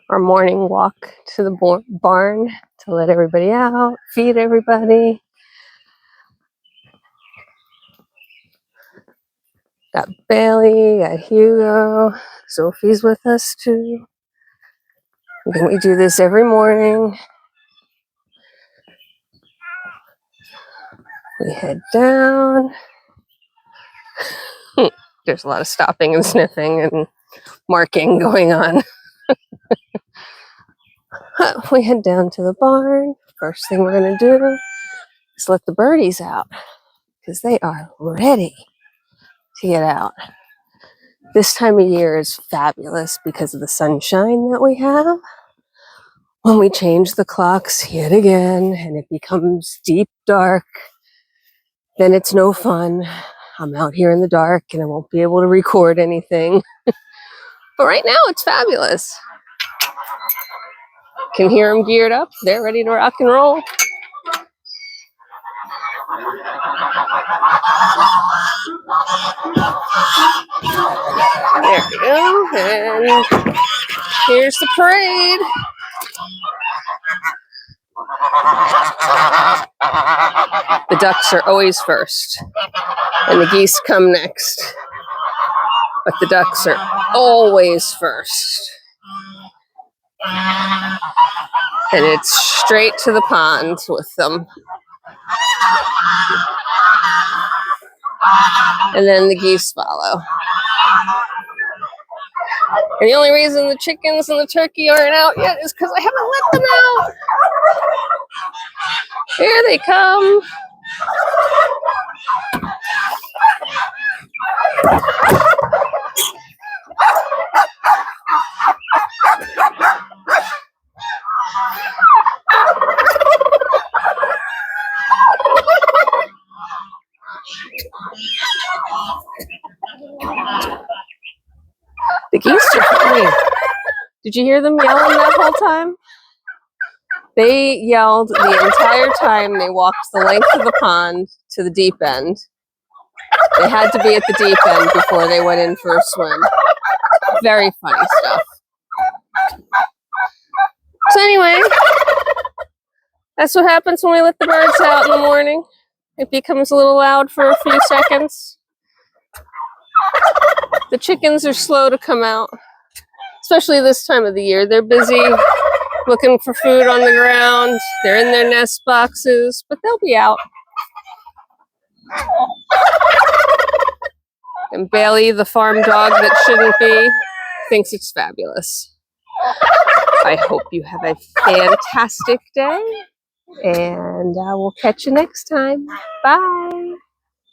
our morning walk to the barn to let everybody out, feed everybody. Got Bailey, got Hugo, Sophie's with us too. And we do this every morning. We head down. There's a lot of stopping and sniffing and marking going on. We head down to the barn. First thing we're going to do is let the birdies out because they are ready to get out. This time of year is fabulous because of the sunshine that we have. When we change the clocks yet again and it becomes deep dark, then it's no fun. I'm out here in the dark and I won't be able to record anything. But right now it's fabulous. Can hear them geared up. They're ready to rock and roll. There we go. And here's the parade. The ducks are always first, and the geese come next. But the ducks are always first. And it's straight to the pond with them. And then the geese follow. And the only reason the chickens and the turkey aren't out yet is because I haven't let them out. Here they come. The geese are funny. Did you hear them yelling that whole time? They yelled the entire time they walked the length of the pond to the deep end. They had to be at the deep end before they went in for a swim. Very funny stuff. So anyway, that's what happens when we let the birds out in the morning. It becomes a little loud for a few seconds. The chickens are slow to come out, especially this time of the year. They're busy looking for food on the ground. They're in their nest boxes, but they'll be out. And Bailey, the farm dog that shouldn't be, thinks it's fabulous. I hope you have a fantastic day, and I will catch you next time. Bye.